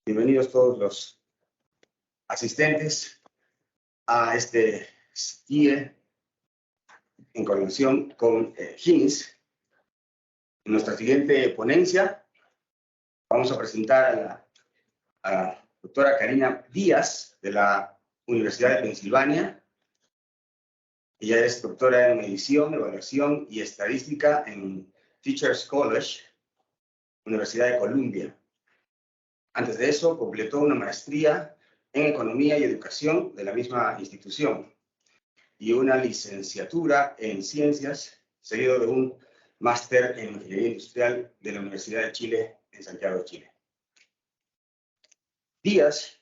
Bienvenidos todos los asistentes a este STIE en coordinación con GINIS. En nuestra siguiente ponencia vamos a presentar a la doctora Karina Díaz de la Universidad de Pensilvania. Ella es doctora en Medición, Evaluación y Estadística en Teachers College, Universidad de Columbia. Antes de eso, completó una maestría en Economía y Educación de la misma institución y una licenciatura en Ciencias, seguido de un máster en Ingeniería Industrial de la Universidad de Chile en Santiago de Chile. Díaz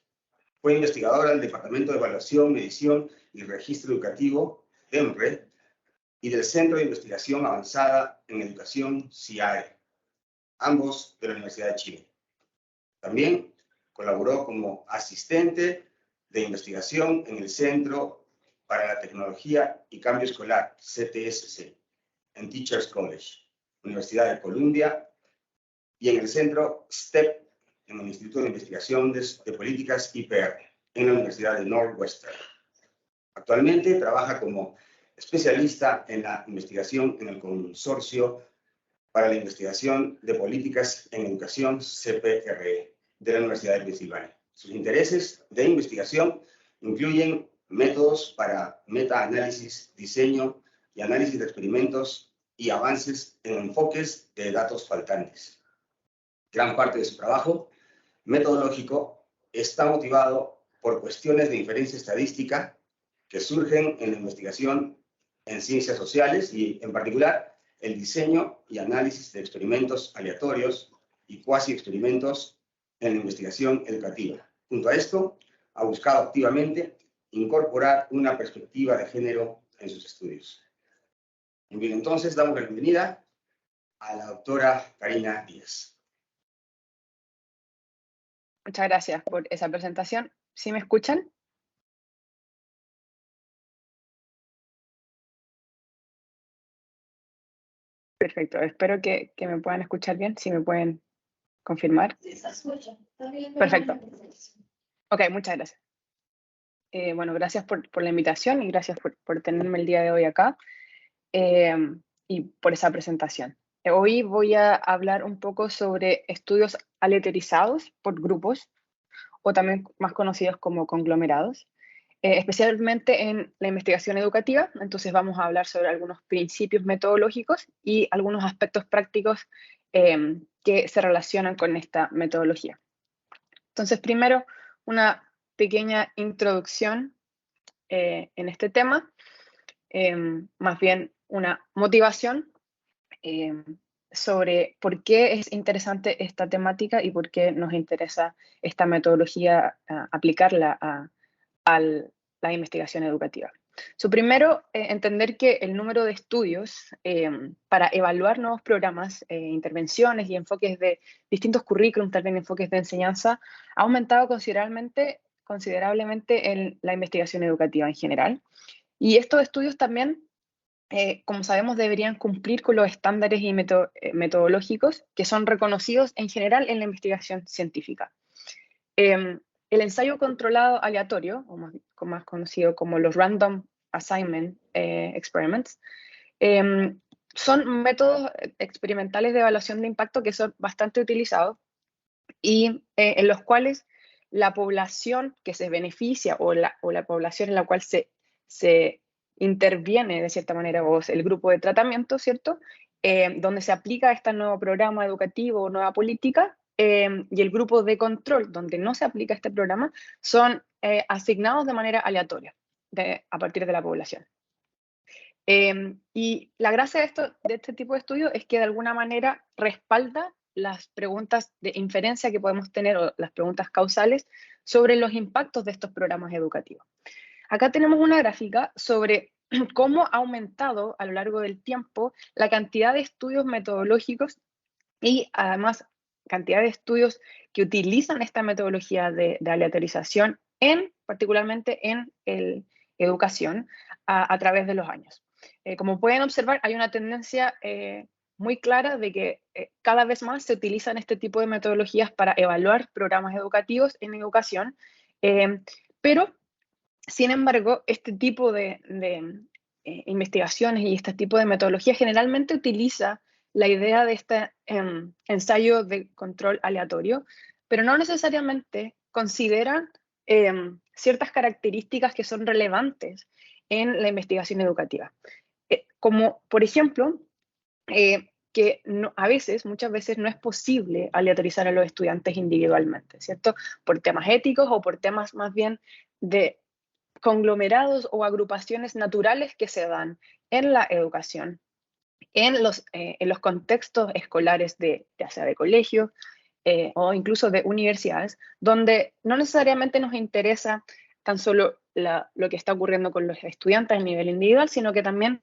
fue investigadora del Departamento de Evaluación, Medición y Registro Educativo, DEMRE, y del Centro de Investigación Avanzada en Educación, CIAE, ambos de la Universidad de Chile. También colaboró como asistente de investigación en el Centro para la Tecnología y Cambio Escolar, CTSC, en Teachers College, Universidad de Columbia, y en el Centro STEP, en el Instituto de Investigación de Políticas IPR, en la Universidad de Northwestern. Actualmente trabaja como especialista en la investigación en el Consorcio para la Investigación de Políticas en Educación, CPRE, de la Universidad de Pensilvania. Sus intereses de investigación incluyen métodos para metaanálisis, diseño y análisis de experimentos y avances en enfoques de datos faltantes. Gran parte de su trabajo metodológico está motivado por cuestiones de inferencia estadística que surgen en la investigación en ciencias sociales y, en particular, el diseño y análisis de experimentos aleatorios y cuasi experimentos en la investigación educativa. Junto a esto, ha buscado activamente incorporar una perspectiva de género en sus estudios. Bien, entonces damos la bienvenida a la doctora Karina Díaz. Muchas gracias por esa presentación. ¿Sí me escuchan? Perfecto, espero que me puedan escuchar bien, si me pueden confirmar. Sí, se escucha. Perfecto. Ok, muchas gracias. Bueno, gracias por la invitación y gracias por tenerme el día de hoy acá y por esa presentación. Hoy voy a hablar un poco sobre estudios aleatorizados por grupos, o también más conocidos como conglomerados, especialmente en la investigación educativa. Entonces vamos a hablar sobre algunos principios metodológicos y algunos aspectos prácticos que se relacionan con esta metodología. Entonces, primero, una pequeña introducción en este tema, más bien una motivación sobre por qué es interesante esta temática y por qué nos interesa esta metodología, aplicarla a la investigación educativa. Primero, entender que el número de estudios para evaluar nuevos programas, intervenciones y enfoques de distintos currículums, también enfoques de enseñanza, ha aumentado considerablemente en la investigación educativa en general. Y estos estudios también, como sabemos, deberían cumplir con los estándares y metodológicos que son reconocidos en general en la investigación científica. El ensayo controlado aleatorio, o más conocido como los Random Assignment Experiments, son métodos experimentales de evaluación de impacto que son bastante utilizados y en los cuales la población que se beneficia o la población en la cual se interviene de cierta manera, o el grupo de tratamiento, ¿cierto? Donde se aplica este nuevo programa educativo o nueva política, y el grupo de control, donde no se aplica este programa, son asignados de manera aleatoria a partir de la población. Y la gracia de este tipo de estudio es que de alguna manera respalda las preguntas de inferencia que podemos tener, o las preguntas causales, sobre los impactos de estos programas educativos. Acá tenemos una gráfica sobre cómo ha aumentado a lo largo del tiempo la cantidad de estudios metodológicos y además cantidad de estudios que utilizan esta metodología de aleatorización, particularmente en educación, a través de los años. Como pueden observar, hay una tendencia muy clara de que cada vez más se utilizan este tipo de metodologías para evaluar programas educativos en educación, pero, sin embargo, este tipo de investigaciones y este tipo de metodología generalmente utiliza la idea de este ensayo de control aleatorio, pero no necesariamente consideran ciertas características que son relevantes en la investigación educativa. Como, por ejemplo, que a veces, muchas veces, no es posible aleatorizar a los estudiantes individualmente, ¿cierto? Por temas éticos o por temas más bien de conglomerados o agrupaciones naturales que se dan en la educación, en los contextos escolares ya sea de colegios o incluso de universidades, donde no necesariamente nos interesa tan solo lo que está ocurriendo con los estudiantes a nivel individual, sino que también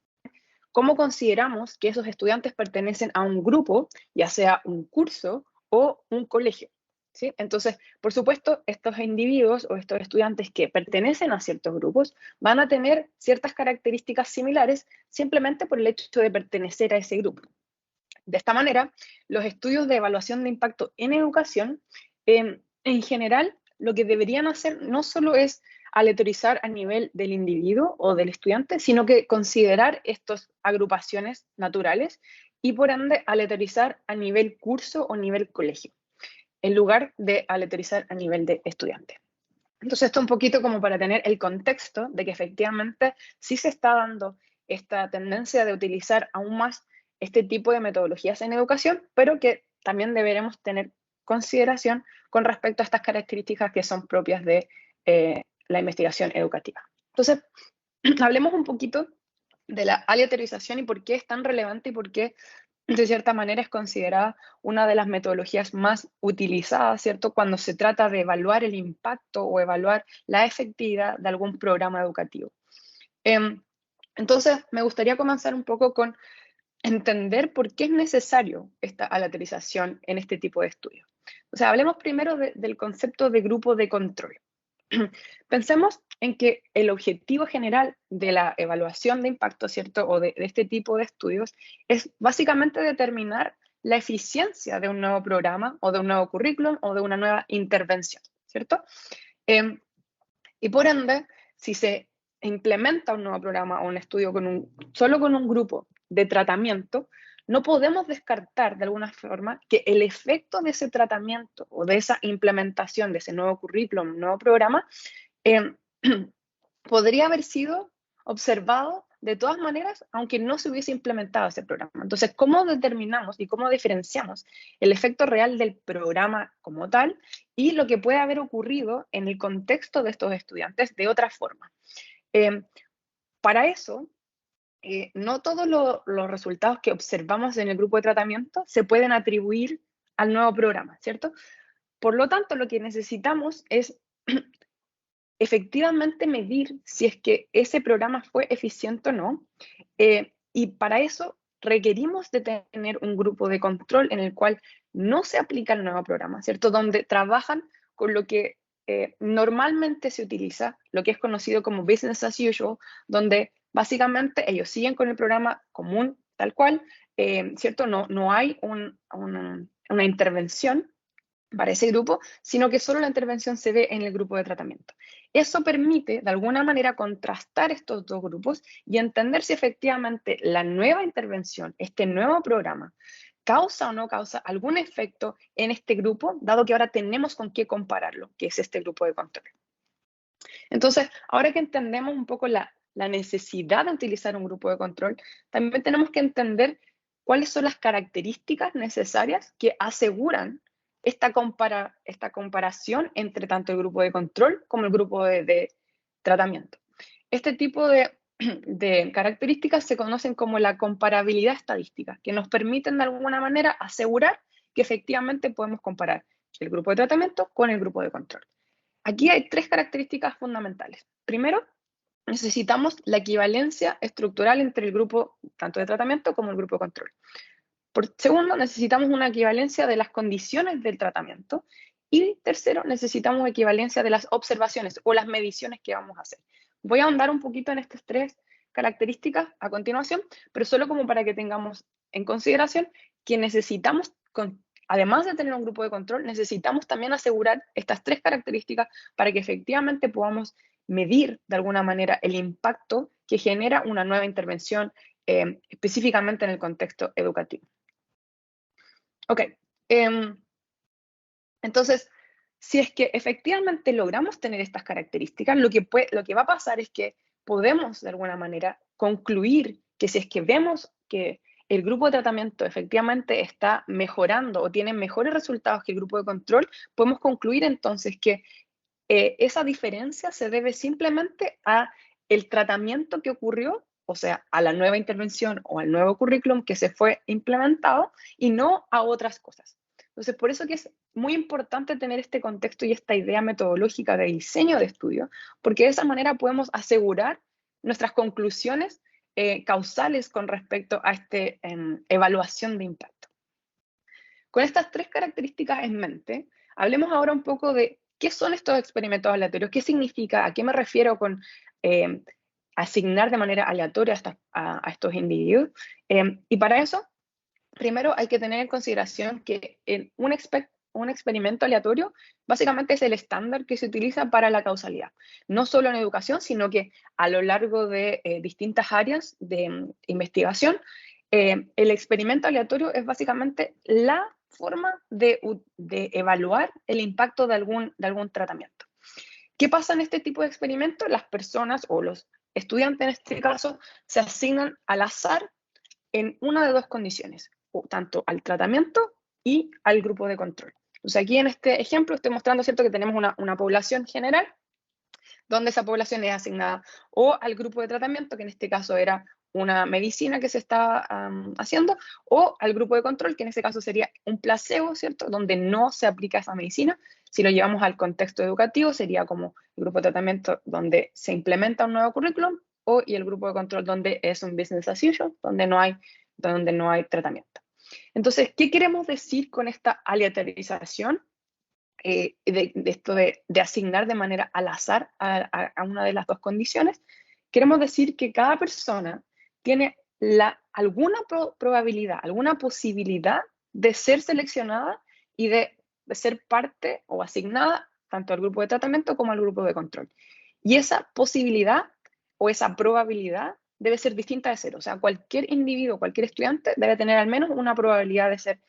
cómo consideramos que esos estudiantes pertenecen a un grupo, ya sea un curso o un colegio, ¿sí? Entonces, por supuesto, estos individuos o estos estudiantes que pertenecen a ciertos grupos van a tener ciertas características similares simplemente por el hecho de pertenecer a ese grupo. De esta manera, los estudios de evaluación de impacto en educación, en general, lo que deberían hacer no solo es aleatorizar a nivel del individuo o del estudiante, sino que considerar estas agrupaciones naturales y, por ende, aleatorizar a nivel curso o nivel colegio, en lugar de aleatorizar a nivel de estudiante. Entonces, esto un poquito como para tener el contexto de que efectivamente sí se está dando esta tendencia de utilizar aún más este tipo de metodologías en educación, pero que también deberemos tener consideración con respecto a estas características que son propias de la investigación educativa. Entonces, hablemos un poquito de la aleatorización y por qué es tan relevante y por qué, de cierta manera, es considerada una de las metodologías más utilizadas, ¿cierto?, cuando se trata de evaluar el impacto o evaluar la efectividad de algún programa educativo. Entonces, me gustaría comenzar un poco con entender por qué es necesario esta aleatorización en este tipo de estudios. O sea, hablemos primero del concepto de grupo de control. Pensemos en que el objetivo general de la evaluación de impacto, ¿cierto?, o de este tipo de estudios, es básicamente determinar la eficiencia de un nuevo programa o de un nuevo currículum o de una nueva intervención, ¿cierto? Y por ende, si se implementa un nuevo programa o un estudio solo con un grupo de tratamiento, no podemos descartar de alguna forma que el efecto de ese tratamiento o de esa implementación de ese nuevo currículum, nuevo programa, podría haber sido observado de todas maneras, aunque no se hubiese implementado ese programa. Entonces, ¿cómo determinamos y cómo diferenciamos el efecto real del programa como tal y lo que puede haber ocurrido en el contexto de estos estudiantes de otra forma? Para eso, no todos los resultados que observamos en el grupo de tratamiento se pueden atribuir al nuevo programa, ¿cierto? Por lo tanto, lo que necesitamos es efectivamente medir si es que ese programa fue eficiente o no, y para eso requerimos de tener un grupo de control en el cual no se aplica el nuevo programa, ¿cierto? Donde trabajan con lo que normalmente se utiliza, lo que es conocido como business as usual, donde básicamente ellos siguen con el programa común tal cual, ¿cierto? No hay una intervención para ese grupo, sino que solo la intervención se ve en el grupo de tratamiento. Eso permite, de alguna manera, contrastar estos dos grupos y entender si efectivamente la nueva intervención, este nuevo programa, causa o no causa algún efecto en este grupo, dado que ahora tenemos con qué compararlo, que es este grupo de control. Entonces, ahora que entendemos un poco la necesidad de utilizar un grupo de control, también tenemos que entender cuáles son las características necesarias que aseguran esta comparación entre tanto el grupo de control como el grupo de tratamiento. Este tipo de características se conocen como la comparabilidad estadística, que nos permiten de alguna manera asegurar que efectivamente podemos comparar el grupo de tratamiento con el grupo de control. Aquí hay tres características fundamentales. Primero, necesitamos la equivalencia estructural entre el grupo tanto de tratamiento como el grupo de control. Por segundo, necesitamos una equivalencia de las condiciones del tratamiento. Y tercero, necesitamos equivalencia de las observaciones o las mediciones que vamos a hacer. Voy a ahondar un poquito en estos tres características a continuación, pero solo como para que tengamos en consideración que necesitamos, además de tener un grupo de control, necesitamos también asegurar estas 3 características para que efectivamente podamos medir de alguna manera el impacto que genera una nueva intervención específicamente en el contexto educativo. Ok, entonces, si es que efectivamente logramos tener estas características, lo que va a pasar es que podemos de alguna manera concluir que si es que vemos que el grupo de tratamiento efectivamente está mejorando o tiene mejores resultados que el grupo de control, podemos concluir entonces que esa diferencia se debe simplemente a el tratamiento que ocurrió, o sea, a la nueva intervención o al nuevo currículum que se fue implementado y no a otras cosas. Entonces, por eso que es muy importante tener este contexto y esta idea metodológica de diseño de estudio, porque de esa manera podemos asegurar nuestras conclusiones causales con respecto a esta evaluación de impacto. Con estas 3 características en mente, hablemos ahora un poco de qué son estos experimentos aleatorios, qué significa, a qué me refiero con asignar de manera aleatoria a estos individuos. Y para eso, primero hay que tener en consideración que un experimento aleatorio básicamente es el estándar que se utiliza para la causalidad, no solo en educación, sino que a lo largo de distintas áreas de investigación. El experimento aleatorio es básicamente la forma de evaluar el impacto de algún tratamiento. ¿Qué pasa en este tipo de experimentos? Las personas o los estudiantes en este caso se asignan al azar en una de 2 condiciones, tanto al tratamiento y al grupo de control. Entonces aquí en este ejemplo estoy mostrando, ¿cierto?, que tenemos una población general, donde esa población es asignada o al grupo de tratamiento, que en este caso era una medicina que se estaba haciendo, o al grupo de control, que en este caso sería un placebo, ¿cierto?, donde no se aplica esa medicina. Si lo llevamos al contexto educativo, sería como el grupo de tratamiento donde se implementa un nuevo currículum, y el grupo de control donde es un business as usual, donde no hay tratamiento. Entonces, ¿qué queremos decir con esta aleatorización? De esto de asignar de manera al azar a una de las 2 condiciones, queremos decir que cada persona tiene alguna probabilidad, alguna posibilidad de ser seleccionada y de ser parte o asignada tanto al grupo de tratamiento como al grupo de control. Y esa posibilidad o esa probabilidad debe ser distinta de 0. O sea, cualquier individuo, cualquier estudiante debe tener al menos una probabilidad de ser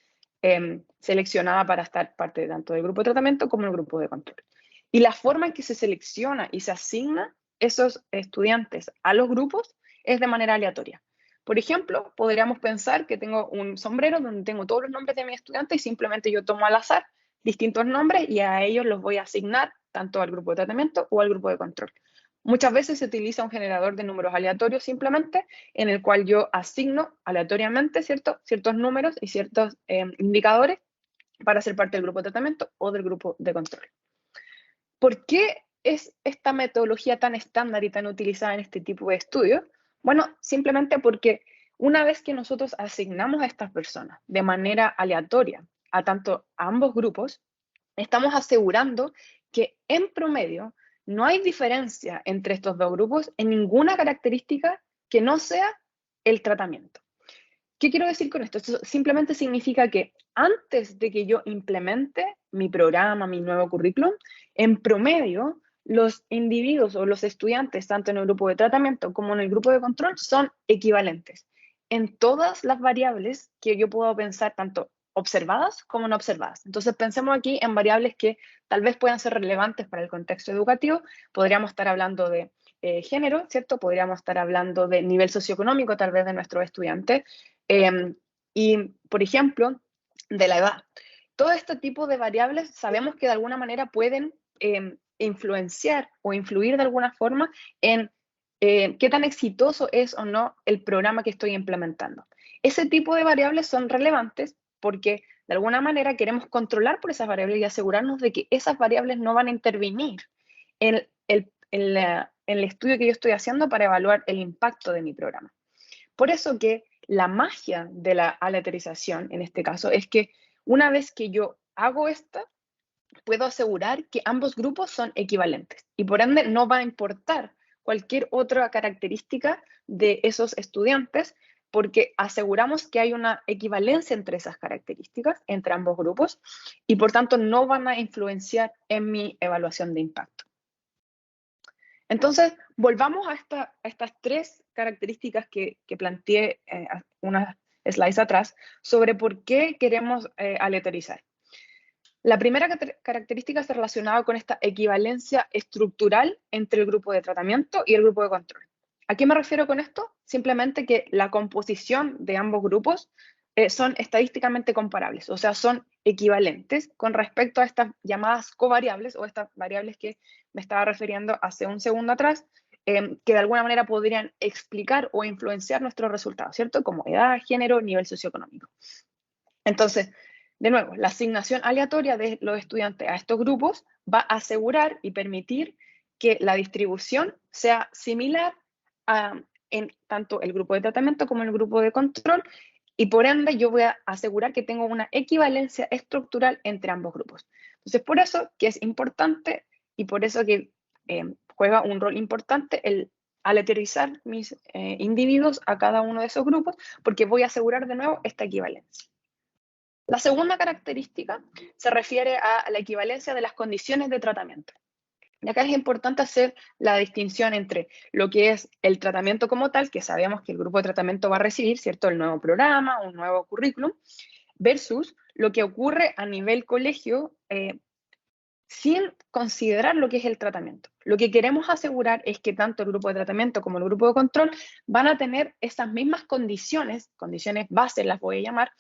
seleccionada para estar parte tanto del grupo de tratamiento como del grupo de control. Y la forma en que se selecciona y se asigna esos estudiantes a los grupos es de manera aleatoria. Por ejemplo, podríamos pensar que tengo un sombrero donde tengo todos los nombres de mis estudiantes y simplemente yo tomo al azar distintos nombres y a ellos los voy a asignar tanto al grupo de tratamiento o al grupo de control. Muchas veces se utiliza un generador de números aleatorios simplemente, en el cual yo asigno aleatoriamente ciertos números y ciertos indicadores para ser parte del grupo de tratamiento o del grupo de control. ¿Por qué es esta metodología tan estándar y tan utilizada en este tipo de estudios? Bueno, simplemente porque una vez que nosotros asignamos a estas personas de manera aleatoria a ambos grupos, estamos asegurando que en promedio no hay diferencia entre estos 2 grupos en ninguna característica que no sea el tratamiento. ¿Qué quiero decir con esto? Esto simplemente significa que antes de que yo implemente mi programa, mi nuevo currículum, en promedio, los individuos o los estudiantes, tanto en el grupo de tratamiento como en el grupo de control, son equivalentes en todas las variables que yo puedo pensar, tanto observadas como no observadas. Entonces, pensemos aquí en variables que tal vez puedan ser relevantes para el contexto educativo. Podríamos estar hablando de género, ¿cierto? Podríamos estar hablando de nivel socioeconómico, tal vez, de nuestros estudiantes. Y, por ejemplo, de la edad. Todo este tipo de variables sabemos que de alguna manera pueden influenciar o influir de alguna forma en qué tan exitoso es o no el programa que estoy implementando. Ese tipo de variables son relevantes porque de alguna manera queremos controlar por esas variables y asegurarnos de que esas variables no van a intervenir en el estudio que yo estoy haciendo para evaluar el impacto de mi programa. Por eso que la magia de la aleatorización, en este caso, es que una vez que yo hago esto, puedo asegurar que ambos grupos son equivalentes y por ende no va a importar cualquier otra característica de esos estudiantes, porque aseguramos que hay una equivalencia entre esas características, entre ambos grupos, y por tanto no van a influenciar en mi evaluación de impacto. Entonces, volvamos a estas tres características que planteé unas slides atrás sobre por qué queremos aleatorizar. La primera característica se relacionaba con esta equivalencia estructural entre el grupo de tratamiento y el grupo de control. ¿A qué me refiero con esto? Simplemente que la composición de ambos grupos son estadísticamente comparables, o sea, son equivalentes con respecto a estas llamadas covariables o estas variables que me estaba refiriendo hace un segundo atrás, que de alguna manera podrían explicar o influenciar nuestros resultados, ¿cierto? Como edad, género, nivel socioeconómico. Entonces, de nuevo, la asignación aleatoria de los estudiantes a estos grupos va a asegurar y permitir que la distribución sea similar en tanto el grupo de tratamiento como el grupo de control, y por ende yo voy a asegurar que tengo una equivalencia estructural entre ambos grupos. Entonces, por eso que es importante y por eso que juega un rol importante el aleatorizar mis individuos a cada uno de esos grupos, porque voy a asegurar de nuevo esta equivalencia. La segunda característica se refiere a la equivalencia de las condiciones de tratamiento. Y acá es importante hacer la distinción entre lo que es el tratamiento como tal, que sabemos que el grupo de tratamiento va a recibir, ¿cierto?, el nuevo programa, un nuevo currículum, versus lo que ocurre a nivel colegio sin considerar lo que es el tratamiento. Lo que queremos asegurar es que tanto el grupo de tratamiento como el grupo de control van a tener esas mismas condiciones bases las voy a llamar,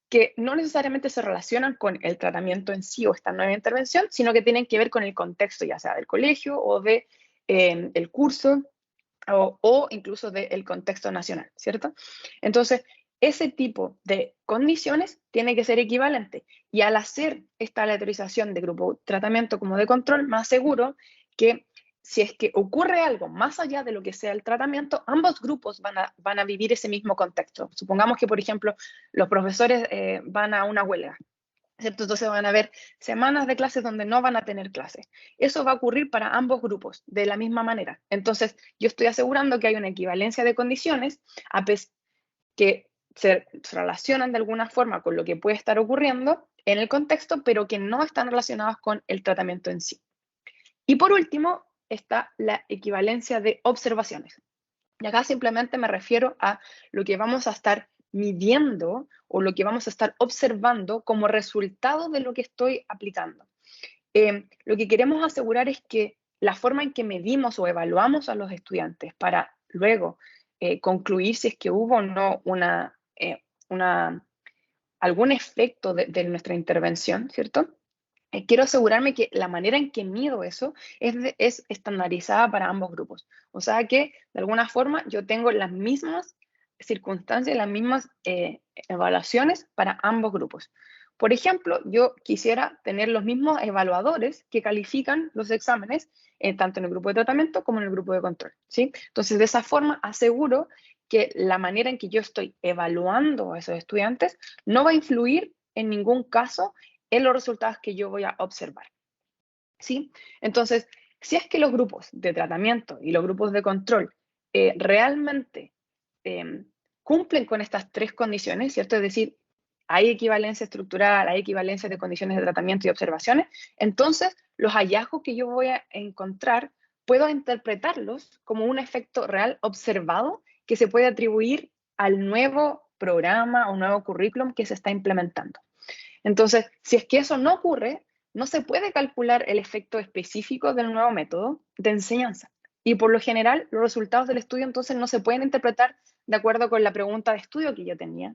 que no necesariamente se relacionan con el tratamiento en sí o esta nueva intervención, sino que tienen que ver con el contexto, ya sea del colegio o del el curso o incluso del contexto nacional, ¿cierto? Entonces, ese tipo de condiciones tiene que ser equivalente. Y al hacer esta aleatorización de grupo de tratamiento como de control, me aseguro que si es que ocurre algo más allá de lo que sea el tratamiento, ambos grupos van a vivir ese mismo contexto. Supongamos que, por ejemplo, los profesores van a una huelga, ¿cierto? Entonces van a haber semanas de clases donde no van a tener clases. Eso va a ocurrir para ambos grupos de la misma manera. Entonces, yo estoy asegurando que hay una equivalencia de condiciones que se relacionan de alguna forma con lo que puede estar ocurriendo en el contexto, pero que no están relacionados con el tratamiento en sí. Y por último, está la equivalencia de observaciones. Y acá simplemente me refiero a lo que vamos a estar midiendo o lo que vamos a estar observando como resultado de lo que estoy aplicando. Lo que queremos asegurar es que la forma en que medimos o evaluamos a los estudiantes para luego concluir si es que hubo o no algún efecto de nuestra intervención, ¿cierto? Quiero asegurarme que la manera en que mido eso es estandarizada para ambos grupos. O sea que, de alguna forma, yo tengo las mismas circunstancias, las mismas evaluaciones para ambos grupos. Por ejemplo, yo quisiera tener los mismos evaluadores que califican los exámenes, tanto en el grupo de tratamiento como en el grupo de control, ¿sí? Entonces, de esa forma, aseguro que la manera en que yo estoy evaluando a esos estudiantes no va a influir en ningún caso en los resultados que yo voy a observar, ¿sí? Entonces, si es que los grupos de tratamiento y los grupos de control realmente cumplen con estas tres condiciones, ¿cierto? Es decir, hay equivalencia estructural, hay equivalencia de condiciones de tratamiento y observaciones, entonces los hallazgos que yo voy a encontrar puedo interpretarlos como un efecto real observado que se puede atribuir al nuevo programa o nuevo currículum que se está implementando. Entonces, si es que eso no ocurre, no se puede calcular el efecto específico del nuevo método de enseñanza. Y por lo general, los resultados del estudio entonces no se pueden interpretar de acuerdo con la pregunta de estudio que yo tenía.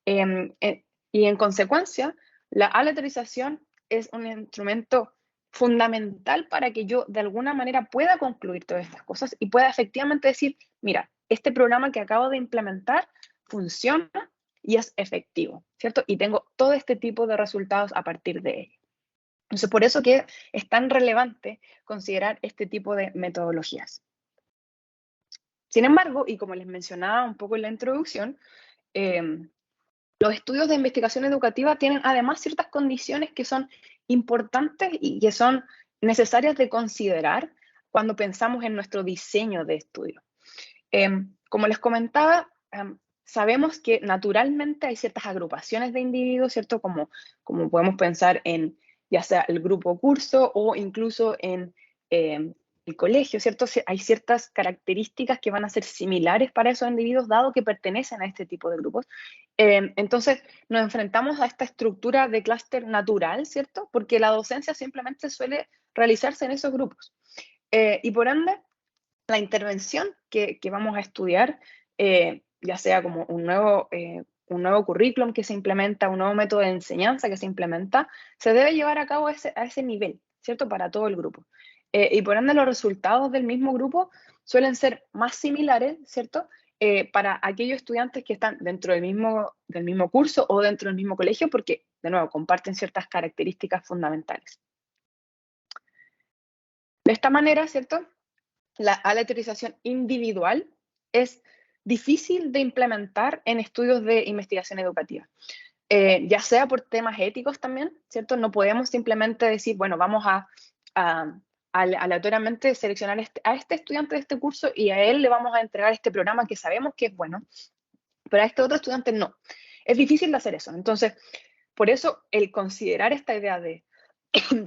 Y en consecuencia, la aleatorización es un instrumento fundamental para que yo de alguna manera pueda concluir todas estas cosas y pueda efectivamente decir, mira, este programa que acabo de implementar funciona y es efectivo, ¿cierto? Y tengo todo este tipo de resultados a partir de ello. Entonces, por eso que es tan relevante considerar este tipo de metodologías. Sin embargo, y como les mencionaba un poco en la introducción, los estudios de investigación educativa tienen además ciertas condiciones que son importantes y que son necesarias de considerar cuando pensamos en nuestro diseño de estudio. Como les comentaba, sabemos que naturalmente hay ciertas agrupaciones de individuos, ¿cierto? Como podemos pensar en ya sea el grupo curso o incluso en el colegio, ¿cierto? Hay ciertas características que van a ser similares para esos individuos, dado que pertenecen a este tipo de grupos. Entonces, nos enfrentamos a esta estructura de clúster natural, ¿cierto? Porque la docencia simplemente suele realizarse en esos grupos. Y por ende, la intervención que vamos a estudiar, ya sea como un nuevo currículum que se implementa, un nuevo método de enseñanza que se implementa, se debe llevar a cabo a ese nivel, ¿cierto? Para todo el grupo. Y por ende, los resultados del mismo grupo suelen ser más similares, ¿cierto? Para aquellos estudiantes que están dentro del mismo curso o dentro del mismo colegio, porque, de nuevo, comparten ciertas características fundamentales. De esta manera, ¿cierto? La aleatorización individual es difícil de implementar en estudios de investigación educativa, ya sea por temas éticos también, ¿cierto? No podemos simplemente decir, bueno, vamos a aleatoriamente seleccionar a este estudiante de este curso y a él le vamos a entregar este programa que sabemos que es bueno, pero a este otro estudiante no. Es difícil de hacer eso. Entonces, por eso el considerar esta idea de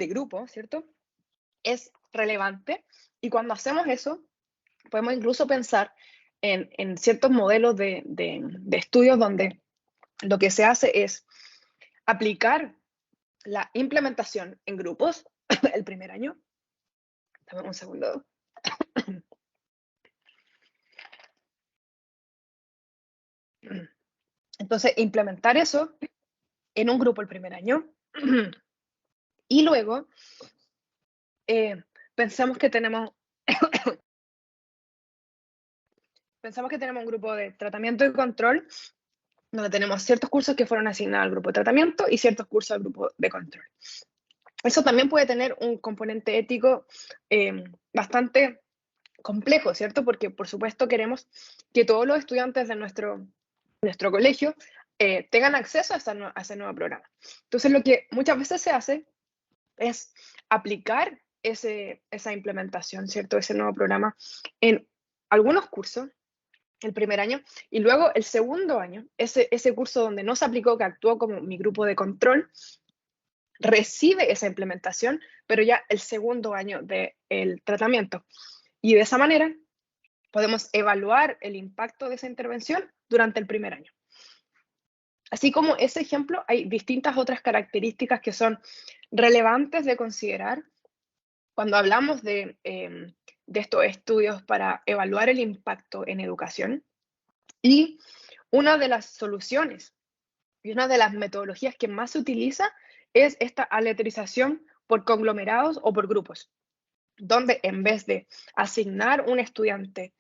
grupo, ¿cierto? Es relevante, y cuando hacemos eso, podemos incluso pensar en ciertos modelos de estudios donde lo que se hace es aplicar la implementación en grupos el primer año. Dame un segundo. Entonces, implementar eso en un grupo el primer año. Y luego, pensamos que tenemos un grupo de tratamiento y control, donde tenemos ciertos cursos que fueron asignados al grupo de tratamiento y ciertos cursos al grupo de control. Eso también puede tener un componente ético bastante complejo, ¿cierto? Porque, por supuesto, queremos que todos los estudiantes de nuestro colegio tengan acceso a ese nuevo programa. Entonces, lo que muchas veces se hace es aplicar esa implementación, ¿cierto? Ese nuevo programa en algunos cursos el primer año, y luego el segundo año, ese curso donde no se aplicó, que actuó como mi grupo de control, recibe esa implementación, pero ya el segundo año del tratamiento. Y de esa manera podemos evaluar el impacto de esa intervención durante el primer año. Así como ese ejemplo, hay distintas otras características que son relevantes de considerar cuando hablamos de estos estudios para evaluar el impacto en educación. Y una de las soluciones y una de las metodologías que más se utiliza es esta aleatorización por conglomerados o por grupos, donde en vez de asignar un estudiante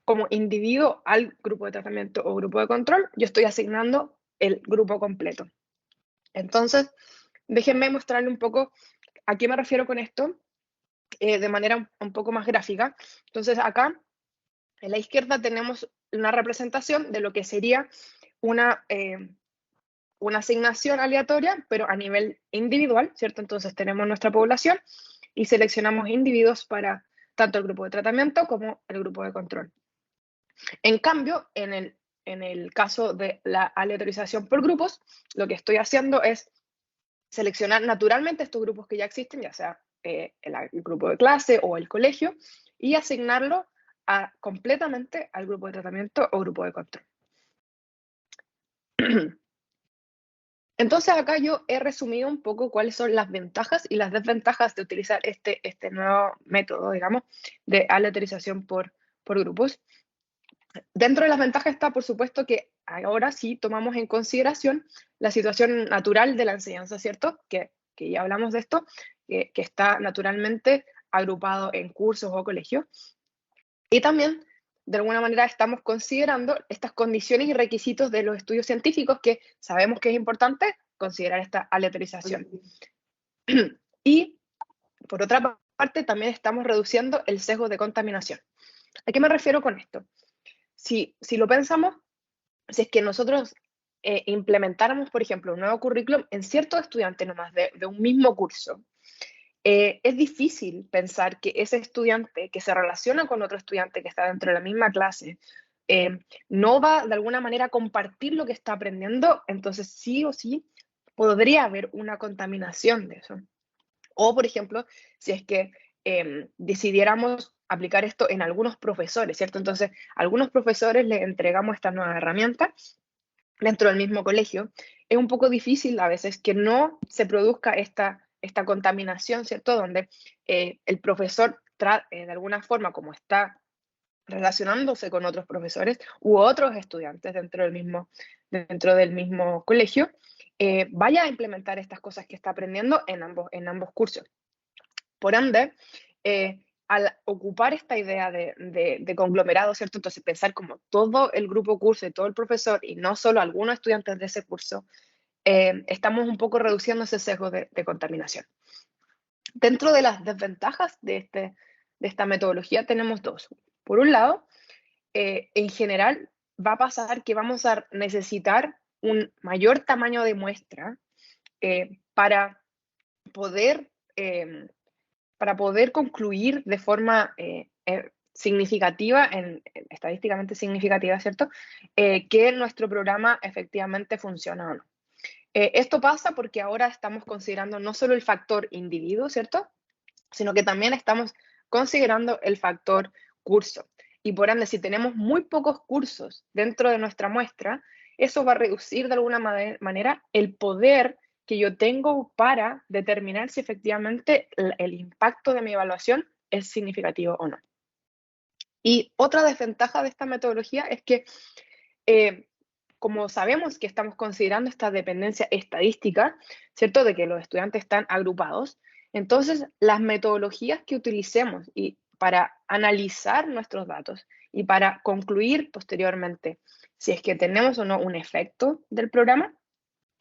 como individuo al grupo de tratamiento o grupo de control, yo estoy asignando el grupo completo. Entonces, déjenme mostrarle un poco a qué me refiero con esto de manera un poco más gráfica. Entonces, acá en la izquierda tenemos una representación de lo que sería una asignación aleatoria, pero a nivel individual, ¿cierto? Entonces tenemos nuestra población y seleccionamos individuos para tanto el grupo de tratamiento como el grupo de control. En cambio, en el caso de la aleatorización por grupos, lo que estoy haciendo es seleccionar naturalmente estos grupos que ya existen, ya sea el grupo de clase o el colegio, y asignarlo completamente al grupo de tratamiento o grupo de control. Entonces acá yo he resumido un poco cuáles son las ventajas y las desventajas de utilizar este nuevo método, digamos, de aleatorización por grupos. Dentro de las ventajas está, por supuesto, que ahora sí tomamos en consideración la situación natural de la enseñanza, ¿cierto? Que ya hablamos de esto, que está naturalmente agrupado en cursos o colegios. Y también, de alguna manera, estamos considerando estas condiciones y requisitos de los estudios científicos que sabemos que es importante considerar esta aleatorización. Y, por otra parte, también estamos reduciendo el sesgo de contaminación. ¿A qué me refiero con esto? Si lo pensamos, si es que nosotros implementáramos, por ejemplo, un nuevo currículum en ciertos estudiantes nomás de un mismo curso, es difícil pensar que ese estudiante que se relaciona con otro estudiante que está dentro de la misma clase no va de alguna manera a compartir lo que está aprendiendo, entonces sí o sí podría haber una contaminación de eso. O, por ejemplo, si es que decidiéramos aplicar esto en algunos profesores, ¿cierto? Entonces, a algunos profesores les entregamos esta nueva herramienta dentro del mismo colegio. Es un poco difícil a veces que no se produzca esta contaminación, ¿cierto? Donde el profesor, de alguna forma, como está relacionándose con otros profesores u otros estudiantes dentro del mismo colegio, vaya a implementar estas cosas que está aprendiendo en ambos cursos. Por ende, al ocupar esta idea de conglomerado, ¿cierto? Entonces pensar como todo el grupo curso y todo el profesor y no solo algunos estudiantes de ese curso, estamos un poco reduciendo ese sesgo de contaminación. Dentro de las desventajas de esta metodología tenemos dos. Por un lado, en general va a pasar que vamos a necesitar un mayor tamaño de muestra para poder concluir de forma significativa, estadísticamente significativa, ¿cierto? Que nuestro programa efectivamente funciona o no. Esto pasa porque ahora estamos considerando no solo el factor individuo, ¿cierto? Sino que también estamos considerando el factor curso. Y por ende, si tenemos muy pocos cursos dentro de nuestra muestra, eso va a reducir de alguna manera el poder que yo tengo para determinar si efectivamente el impacto de mi evaluación es significativo o no. Y otra desventaja de esta metodología es que, como sabemos que estamos considerando esta dependencia estadística, ¿cierto? De que los estudiantes están agrupados, entonces las metodologías que utilicemos para analizar nuestros datos y para concluir posteriormente si es que tenemos o no un efecto del programa,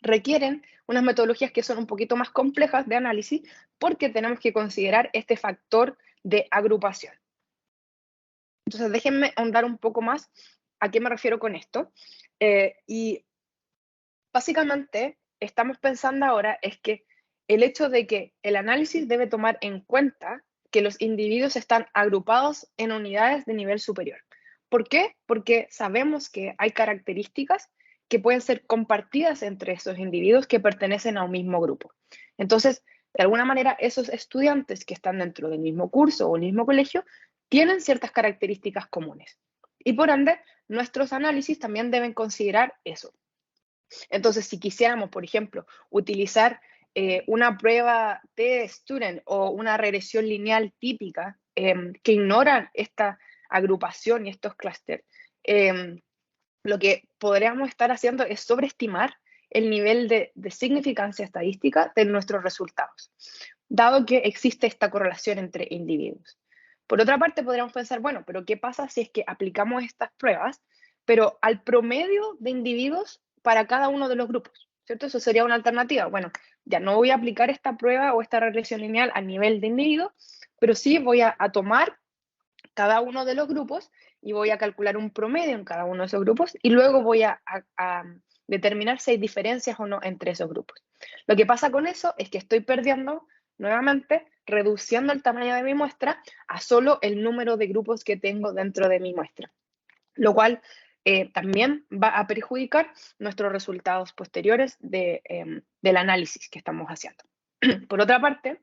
requieren unas metodologías que son un poquito más complejas de análisis porque tenemos que considerar este factor de agrupación. Entonces, déjenme ahondar un poco más a qué me refiero con esto. Y básicamente, estamos pensando ahora es que el hecho de que el análisis debe tomar en cuenta que los individuos están agrupados en unidades de nivel superior. ¿Por qué? Porque sabemos que hay características que pueden ser compartidas entre esos individuos que pertenecen a un mismo grupo. Entonces, de alguna manera, esos estudiantes que están dentro del mismo curso o el mismo colegio tienen ciertas características comunes. Y por ende, nuestros análisis también deben considerar eso. Entonces, si quisiéramos, por ejemplo, utilizar una prueba de student o una regresión lineal típica que ignoran esta agrupación y estos clústeres, lo que podríamos estar haciendo es sobreestimar el nivel de significancia estadística de nuestros resultados, dado que existe esta correlación entre individuos. Por otra parte, podríamos pensar, bueno, pero ¿qué pasa si es que aplicamos estas pruebas, pero al promedio de individuos para cada uno de los grupos? ¿Cierto? Eso sería una alternativa. Bueno, ya no voy a aplicar esta prueba o esta regresión lineal a nivel de individuo, pero sí voy a tomar cada uno de los grupos y voy a calcular un promedio en cada uno de esos grupos y luego voy a determinar si hay diferencias o no entre esos grupos. Lo que pasa con eso es que estoy perdiendo, nuevamente, reduciendo el tamaño de mi muestra a solo el número de grupos que tengo dentro de mi muestra, lo cual también va a perjudicar nuestros resultados posteriores del análisis que estamos haciendo. Por otra parte,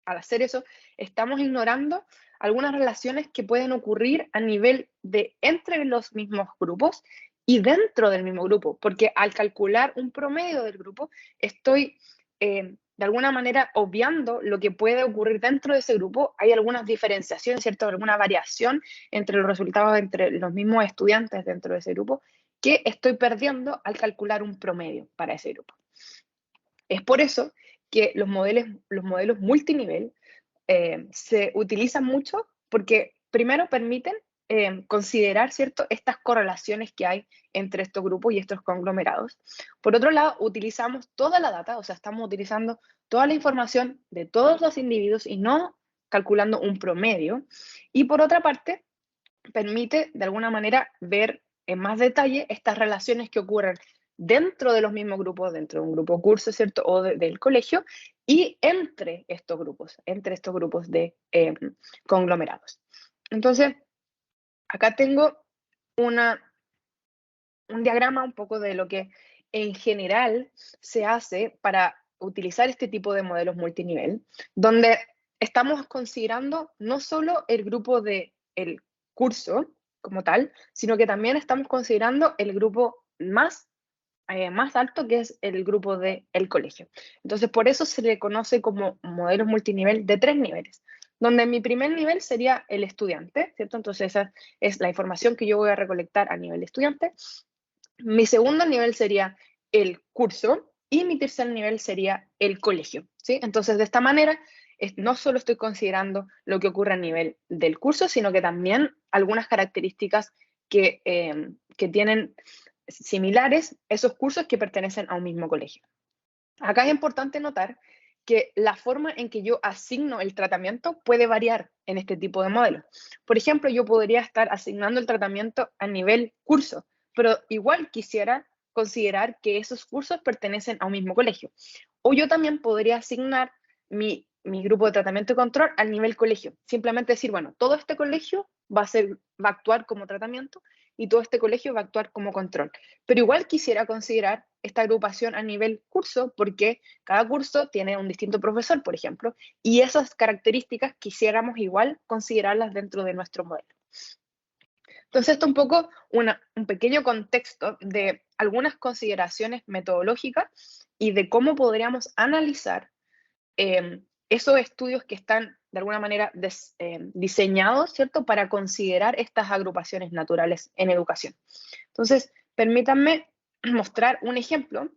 al hacer eso, estamos ignorando algunas relaciones que pueden ocurrir a nivel de entre los mismos grupos y dentro del mismo grupo, porque al calcular un promedio del grupo, estoy de alguna manera obviando lo que puede ocurrir dentro de ese grupo. Hay algunas diferenciaciones, ¿cierto? Alguna variación entre los resultados entre los mismos estudiantes dentro de ese grupo que estoy perdiendo al calcular un promedio para ese grupo. Es por eso que los modelos multinivel se utilizan mucho porque primero permiten considerar, ¿cierto?, estas correlaciones que hay entre estos grupos y estos conglomerados. Por otro lado, utilizamos toda la data, o sea, estamos utilizando toda la información de todos los individuos y no calculando un promedio. Y por otra parte, permite de alguna manera ver en más detalle estas relaciones que ocurren dentro de los mismos grupos, dentro de un grupo curso, ¿cierto? O del colegio, y entre estos grupos de conglomerados. Entonces, acá tengo un diagrama un poco de lo que en general se hace para utilizar este tipo de modelos multinivel, donde estamos considerando no solo el grupo del curso como tal, sino que también estamos considerando el grupo más alto, que es el grupo del colegio. Entonces, por eso se le conoce como modelos multinivel de 3 niveles, donde mi primer nivel sería el estudiante, ¿cierto? Entonces, esa es la información que yo voy a recolectar a nivel de estudiante. Mi segundo nivel sería el curso y mi tercer nivel sería el colegio, ¿sí? Entonces, de esta manera, no solo estoy considerando lo que ocurre a nivel del curso, sino que también algunas características que tienen similares esos cursos que pertenecen a un mismo colegio. Acá es importante notar que la forma en que yo asigno el tratamiento puede variar en este tipo de modelos. Por ejemplo, yo podría estar asignando el tratamiento a nivel curso, pero igual quisiera considerar que esos cursos pertenecen a un mismo colegio. O yo también podría asignar mi grupo de tratamiento y control al nivel colegio. Simplemente decir, bueno, todo este colegio va a actuar como tratamiento y todo este colegio va a actuar como control. Pero igual quisiera considerar esta agrupación a nivel curso porque cada curso tiene un distinto profesor, por ejemplo, y esas características quisiéramos igual considerarlas dentro de nuestro modelo. Entonces, esto es un poco un pequeño contexto de algunas consideraciones metodológicas y de cómo podríamos analizar esos estudios que están de alguna manera diseñados, ¿cierto?, para considerar estas agrupaciones naturales en educación. Entonces, permítanme mostrar un ejemplo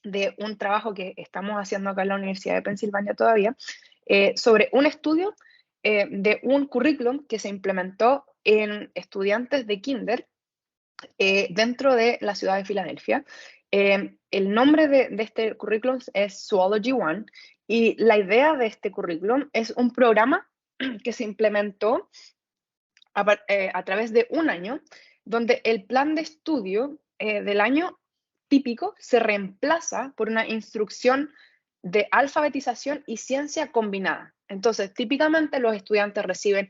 de un trabajo que estamos haciendo acá en la Universidad de Pensilvania todavía, sobre un estudio de un currículum que se implementó en estudiantes de kinder dentro de la ciudad de Filadelfia. El nombre de este currículum es Zoology One y la idea de este currículum es un programa que se implementó a través de un año, donde el plan de estudio del año típico se reemplaza por una instrucción de alfabetización y ciencia combinada. Entonces, típicamente los estudiantes reciben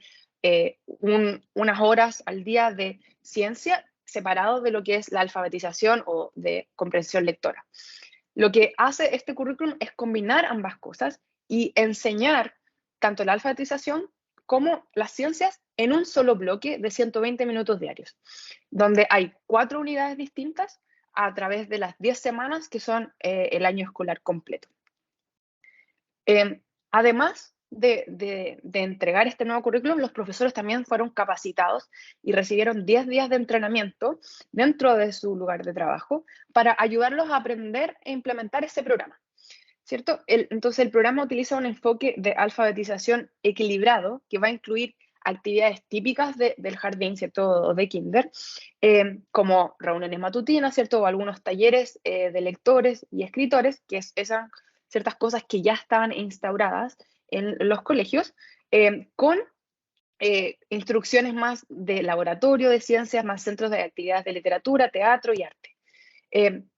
unas horas al día de ciencia separado de lo que es la alfabetización o de comprensión lectora. Lo que hace este currículum es combinar ambas cosas y enseñar tanto la alfabetización como las ciencias en un solo bloque de 120 minutos diarios, donde hay 4 unidades distintas a través de las 10 semanas que son el año escolar completo. Además de entregar este nuevo currículum, los profesores también fueron capacitados y recibieron 10 días de entrenamiento dentro de su lugar de trabajo para ayudarlos a aprender e implementar ese programa, ¿cierto? Entonces, el programa utiliza un enfoque de alfabetización equilibrado que va a incluir actividades típicas del jardín, ¿cierto? O de kinder, como reuniones matutinas, ¿cierto? O algunos talleres de lectores y escritores, que esas ciertas cosas que ya estaban instauradas en los colegios, con instrucciones más de laboratorio de ciencias, más centros de actividades de literatura, teatro y arte.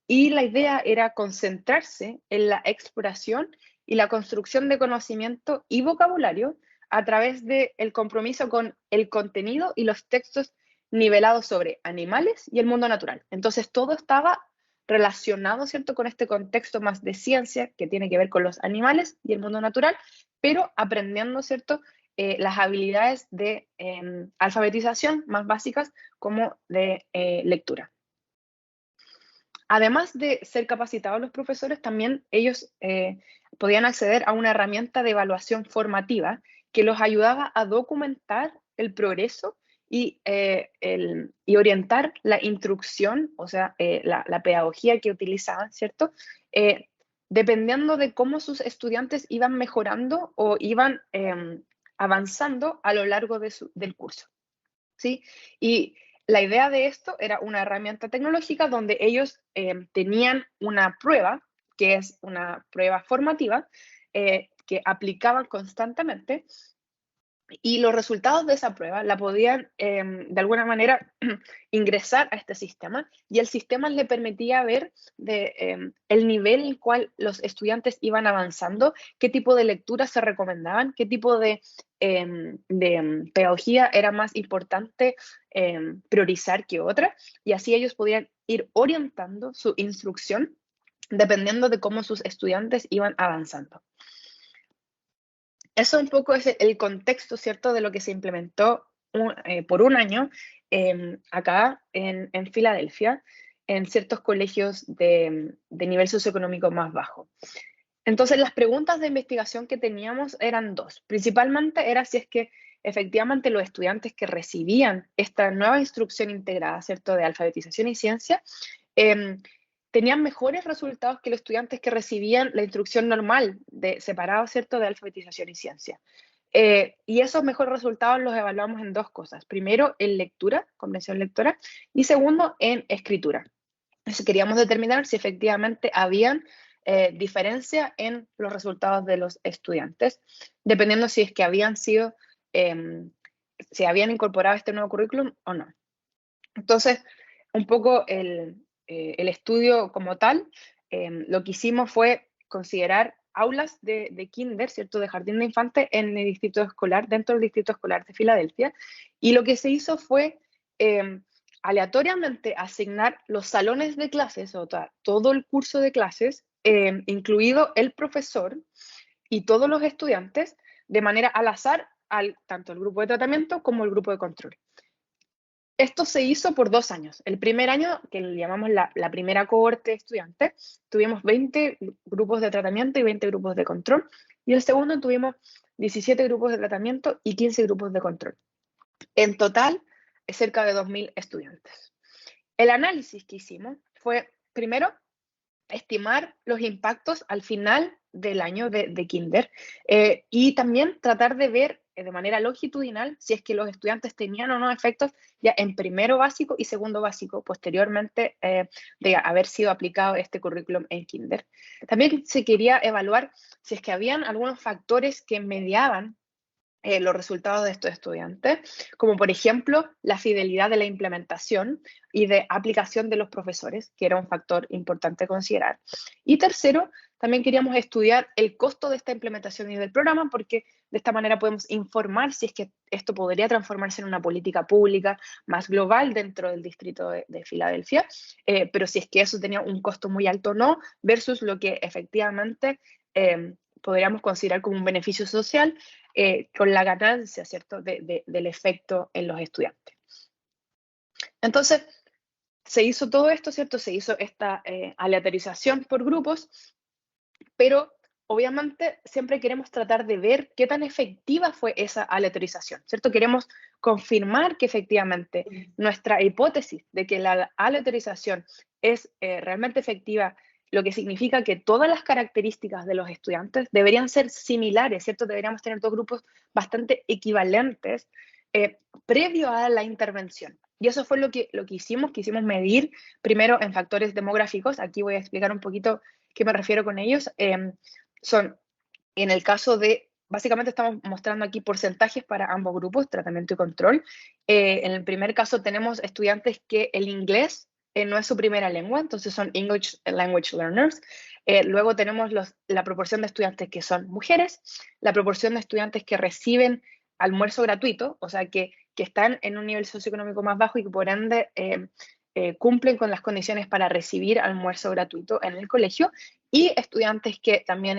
Y la idea era concentrarse en la exploración y la construcción de conocimiento y vocabulario a través del compromiso con el contenido y los textos nivelados sobre animales y el mundo natural. Entonces, todo estaba relacionado, ¿cierto?, con este contexto más de ciencia que tiene que ver con los animales y el mundo natural, pero aprendiendo, ¿cierto?, las habilidades de alfabetización más básicas como de lectura. Además de ser capacitados los profesores, también ellos podían acceder a una herramienta de evaluación formativa que los ayudaba a documentar el progreso y orientar la instrucción, o sea, la pedagogía que utilizaban, ¿cierto? Dependiendo de cómo sus estudiantes iban mejorando o iban avanzando a lo largo del curso, ¿sí? Y la idea de esto era una herramienta tecnológica donde ellos tenían una prueba, que es una prueba formativa, que aplicaban constantemente y los resultados de esa prueba la podían de alguna manera ingresar a este sistema, y el sistema le permitía ver el nivel en el cual los estudiantes iban avanzando, qué tipo de lecturas se recomendaban, qué tipo de pedagogía era más importante priorizar que otra, y así ellos podían ir orientando su instrucción dependiendo de cómo sus estudiantes iban avanzando. Eso un poco es el contexto, ¿cierto?, de lo que se implementó por un año acá en Filadelfia, en ciertos colegios de nivel socioeconómico más bajo. Entonces, las preguntas de investigación que teníamos eran dos. Principalmente era si es que efectivamente los estudiantes que recibían esta nueva instrucción integrada, ¿cierto?, de alfabetización y ciencia, tenían mejores resultados que los estudiantes que recibían la instrucción normal, separado, ¿cierto?, de alfabetización y ciencia. Y esos mejores resultados los evaluamos en dos cosas. Primero, en lectura, comprensión lectora, y segundo, en escritura. Entonces, queríamos determinar si efectivamente habían diferencia en los resultados de los estudiantes, dependiendo si es que habían sido, si habían incorporado este nuevo currículum o no. Entonces, un poco el estudio como tal, lo que hicimos fue considerar aulas de kinder, ¿cierto?, de jardín de infantes en el distrito escolar, dentro del distrito escolar de Filadelfia, y lo que se hizo fue aleatoriamente asignar los salones de clases, o sea, todo el curso de clases, incluido el profesor y todos los estudiantes, de manera al azar, tanto el grupo de tratamiento como el grupo de control. Esto se hizo por 2 años. El primer año, que le llamamos la primera cohorte de estudiantes, tuvimos 20 grupos de tratamiento y 20 grupos de control. Y el segundo tuvimos 17 grupos de tratamiento y 15 grupos de control. En total, cerca de 2.000 estudiantes. El análisis que hicimos fue, primero, estimar los impactos al final del año de kinder y también tratar de ver de manera longitudinal si es que los estudiantes tenían o no efectos ya en primero básico y segundo básico posteriormente de haber sido aplicado este currículum en kinder. También se quería evaluar si es que habían algunos factores que mediaban los resultados de estos estudiantes, como por ejemplo la fidelidad de la implementación y de aplicación de los profesores, que era un factor importante a considerar. Y tercero, también queríamos estudiar el costo de esta implementación y del programa, porque de esta manera podemos informar si es que esto podría transformarse en una política pública más global dentro del distrito de Filadelfia, pero si es que eso tenía un costo muy alto o no, versus lo que efectivamente podríamos considerar como un beneficio social con la ganancia, ¿cierto?, del efecto en los estudiantes. Entonces, se hizo todo esto, ¿cierto? Se hizo esta aleatorización por grupos, pero obviamente siempre queremos tratar de ver qué tan efectiva fue esa aleatorización, ¿cierto? Queremos confirmar que efectivamente nuestra hipótesis de que la aleatorización es realmente efectiva, lo que significa que todas las características de los estudiantes deberían ser similares, ¿cierto? Deberíamos tener dos grupos bastante equivalentes previo a la intervención. Y eso fue lo que quisimos medir primero en factores demográficos. Aquí voy a explicar un poquito qué me refiero con ellos. Son, en el caso de, básicamente estamos mostrando aquí porcentajes para ambos grupos, tratamiento y control. En el primer caso tenemos estudiantes que el inglés no es su primera lengua, entonces son English Language Learners. Luego tenemos la proporción de estudiantes que son mujeres, la proporción de estudiantes que reciben almuerzo gratuito, o sea, que están en un nivel socioeconómico más bajo y que por ende cumplen con las condiciones para recibir almuerzo gratuito en el colegio, y estudiantes que también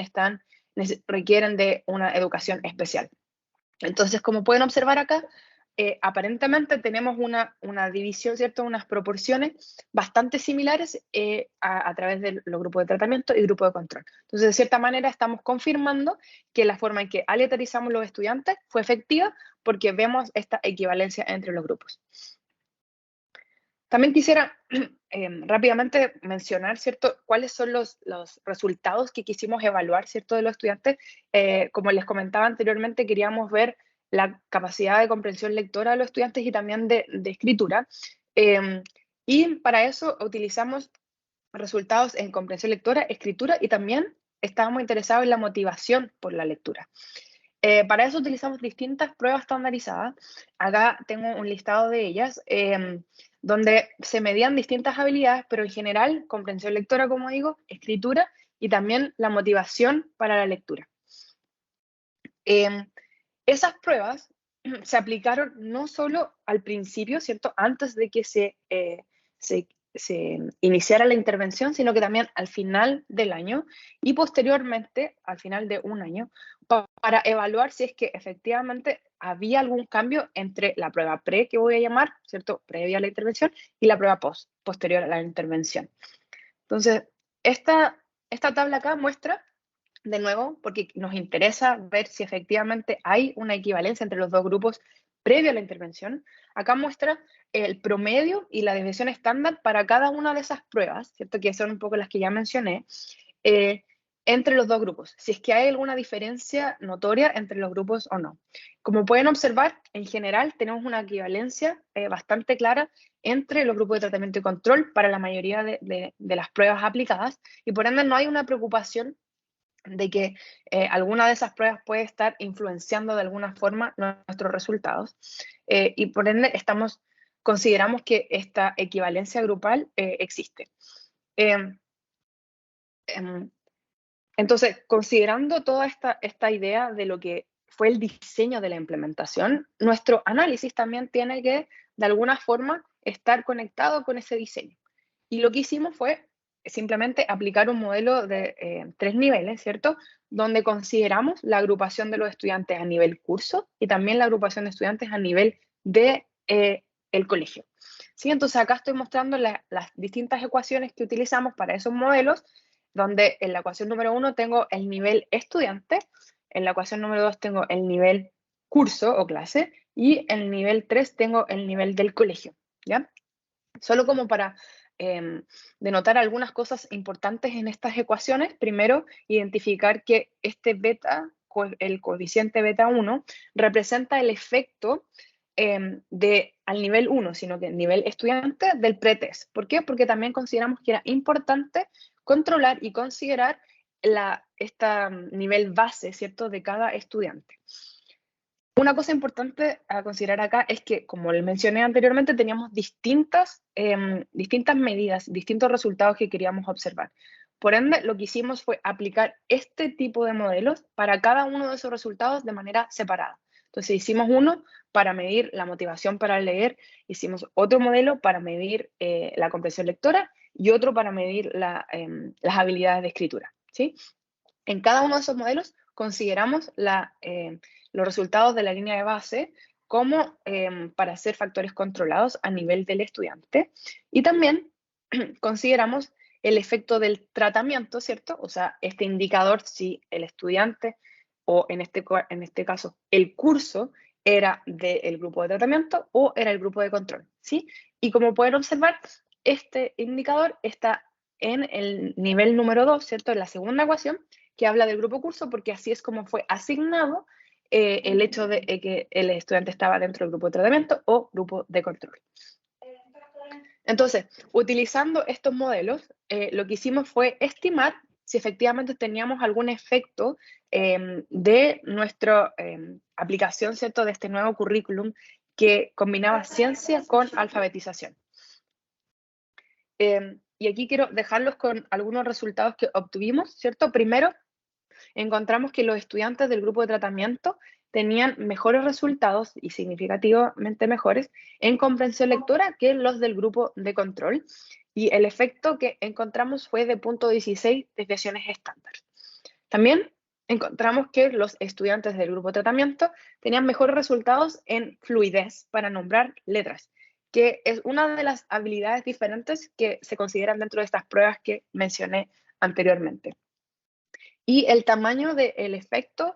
requieren de una educación especial. Entonces, como pueden observar acá, aparentemente tenemos una división, ¿cierto?, unas proporciones bastante similares a través de los grupos de tratamiento y grupo de control. Entonces, de cierta manera, estamos confirmando que la forma en que aleatorizamos los estudiantes fue efectiva porque vemos esta equivalencia entre los grupos. También quisiera rápidamente mencionar, ¿cierto?, cuáles son los resultados que quisimos evaluar, ¿cierto?, de los estudiantes. Como les comentaba anteriormente, queríamos ver la capacidad de comprensión lectora de los estudiantes y también de escritura. Y para eso utilizamos resultados en comprensión lectora, escritura, y también estábamos interesados en la motivación por la lectura. Para eso utilizamos distintas pruebas estandarizadas. Acá tengo un listado de ellas, donde se medían distintas habilidades, pero en general, comprensión lectora, como digo, escritura y también la motivación para la lectura. Esas pruebas se aplicaron no solo al principio, ¿cierto? Antes de que se iniciara la intervención, sino que también al final del año y posteriormente, al final de un año, para evaluar si es que efectivamente había algún cambio entre la prueba pre, que voy a llamar, ¿cierto? Previa a la intervención, y la prueba post, posterior a la intervención. Entonces, esta tabla acá muestra, de nuevo, porque nos interesa ver si efectivamente hay una equivalencia entre los dos grupos previo a la intervención. Acá muestra el promedio y la desviación estándar para cada una de esas pruebas, ¿cierto? Que son un poco las que ya mencioné, entre los dos grupos, si es que hay alguna diferencia notoria entre los grupos o no. Como pueden observar, en general tenemos una equivalencia bastante clara entre los grupos de tratamiento y control para la mayoría de las pruebas aplicadas, y por ende no hay una preocupación de que alguna de esas pruebas puede estar influenciando de alguna forma nuestros resultados. Y por ende consideramos que esta equivalencia grupal existe. Entonces, considerando toda esta idea de lo que fue el diseño de la implementación, nuestro análisis también tiene que, de alguna forma, estar conectado con ese diseño. Y lo que hicimos fue simplemente aplicar un modelo de 3 niveles, ¿cierto? Donde consideramos la agrupación de los estudiantes a nivel curso y también la agrupación de estudiantes a nivel de el colegio. ¿Sí? Entonces acá estoy mostrando las distintas ecuaciones que utilizamos para esos modelos, donde en la ecuación número 1 tengo el nivel estudiante, en la ecuación número 2 tengo el nivel curso o clase, y en el nivel 3 tengo el nivel del colegio, ¿ya? Solo como para denotar algunas cosas importantes en estas ecuaciones. Primero, identificar que este beta, el coeficiente beta 1, representa el efecto al nivel 1, sino que el nivel estudiante del pretest. ¿Por qué? Porque también consideramos que era importante controlar y considerar este nivel base, ¿cierto?, de cada estudiante. Una cosa importante a considerar acá es que, como les mencioné anteriormente, teníamos distintas medidas, distintos resultados que queríamos observar. Por ende, lo que hicimos fue aplicar este tipo de modelos para cada uno de esos resultados de manera separada. Entonces, hicimos uno para medir la motivación para leer, hicimos otro modelo para medir la comprensión lectora y otro para medir las habilidades de escritura, ¿sí? En cada uno de esos modelos consideramos los resultados de la línea de base como para ser factores controlados a nivel del estudiante, y también consideramos el efecto del tratamiento, ¿cierto? O sea, este indicador, si el estudiante o en este caso el curso era del grupo de tratamiento o era el grupo de control, ¿sí? Y como pueden observar, este indicador está en el nivel número 2, ¿cierto? En la segunda ecuación, que habla del grupo curso, porque así es como fue asignado el hecho de que el estudiante estaba dentro del grupo de tratamiento o grupo de control. Entonces, utilizando estos modelos, lo que hicimos fue estimar si efectivamente teníamos algún efecto de nuestra aplicación, ¿cierto?, de este nuevo currículum que combinaba ciencia con alfabetización. Y aquí quiero dejarlos con algunos resultados que obtuvimos, ¿cierto? Primero, encontramos que los estudiantes del grupo de tratamiento tenían mejores resultados y significativamente mejores en comprensión lectora que los del grupo de control, y el efecto que encontramos fue de 0.16 desviaciones estándar. También encontramos que los estudiantes del grupo de tratamiento tenían mejores resultados en fluidez para nombrar letras, que es una de las habilidades diferentes que se consideran dentro de estas pruebas que mencioné anteriormente. Y el tamaño del efecto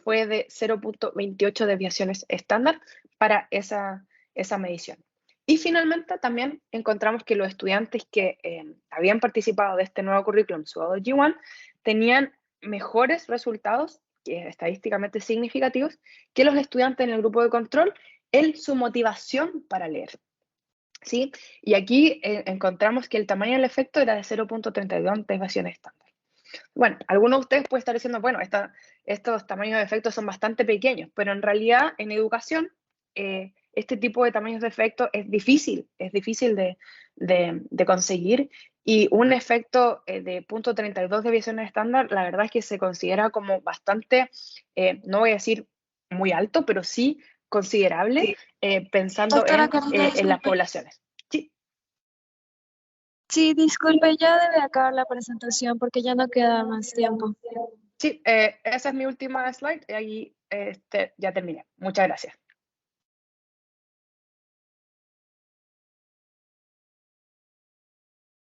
fue de 0.28 desviaciones estándar para esa medición. Y finalmente también encontramos que los estudiantes que habían participado de este nuevo currículum SUADO G1 tenían mejores resultados, estadísticamente significativos, que los estudiantes en el grupo de control en su motivación para leer, ¿sí? Y aquí encontramos que el tamaño del efecto era de 0.32 desviaciones estándar. Bueno, algunos de ustedes pueden estar diciendo, bueno, estos tamaños de efectos son bastante pequeños, pero en realidad en educación este tipo de tamaños de efecto es difícil de conseguir, y un efecto de 0.32 deviaciones estándar, la verdad es que se considera como bastante, no voy a decir muy alto, pero sí considerable, pensando Doctora Carolina, en las disculpe. poblaciones. Sí. Sí, disculpe, ya debe acabar la presentación porque ya no queda más tiempo. Sí, esa es mi última slide y ahí ya terminé. Muchas gracias.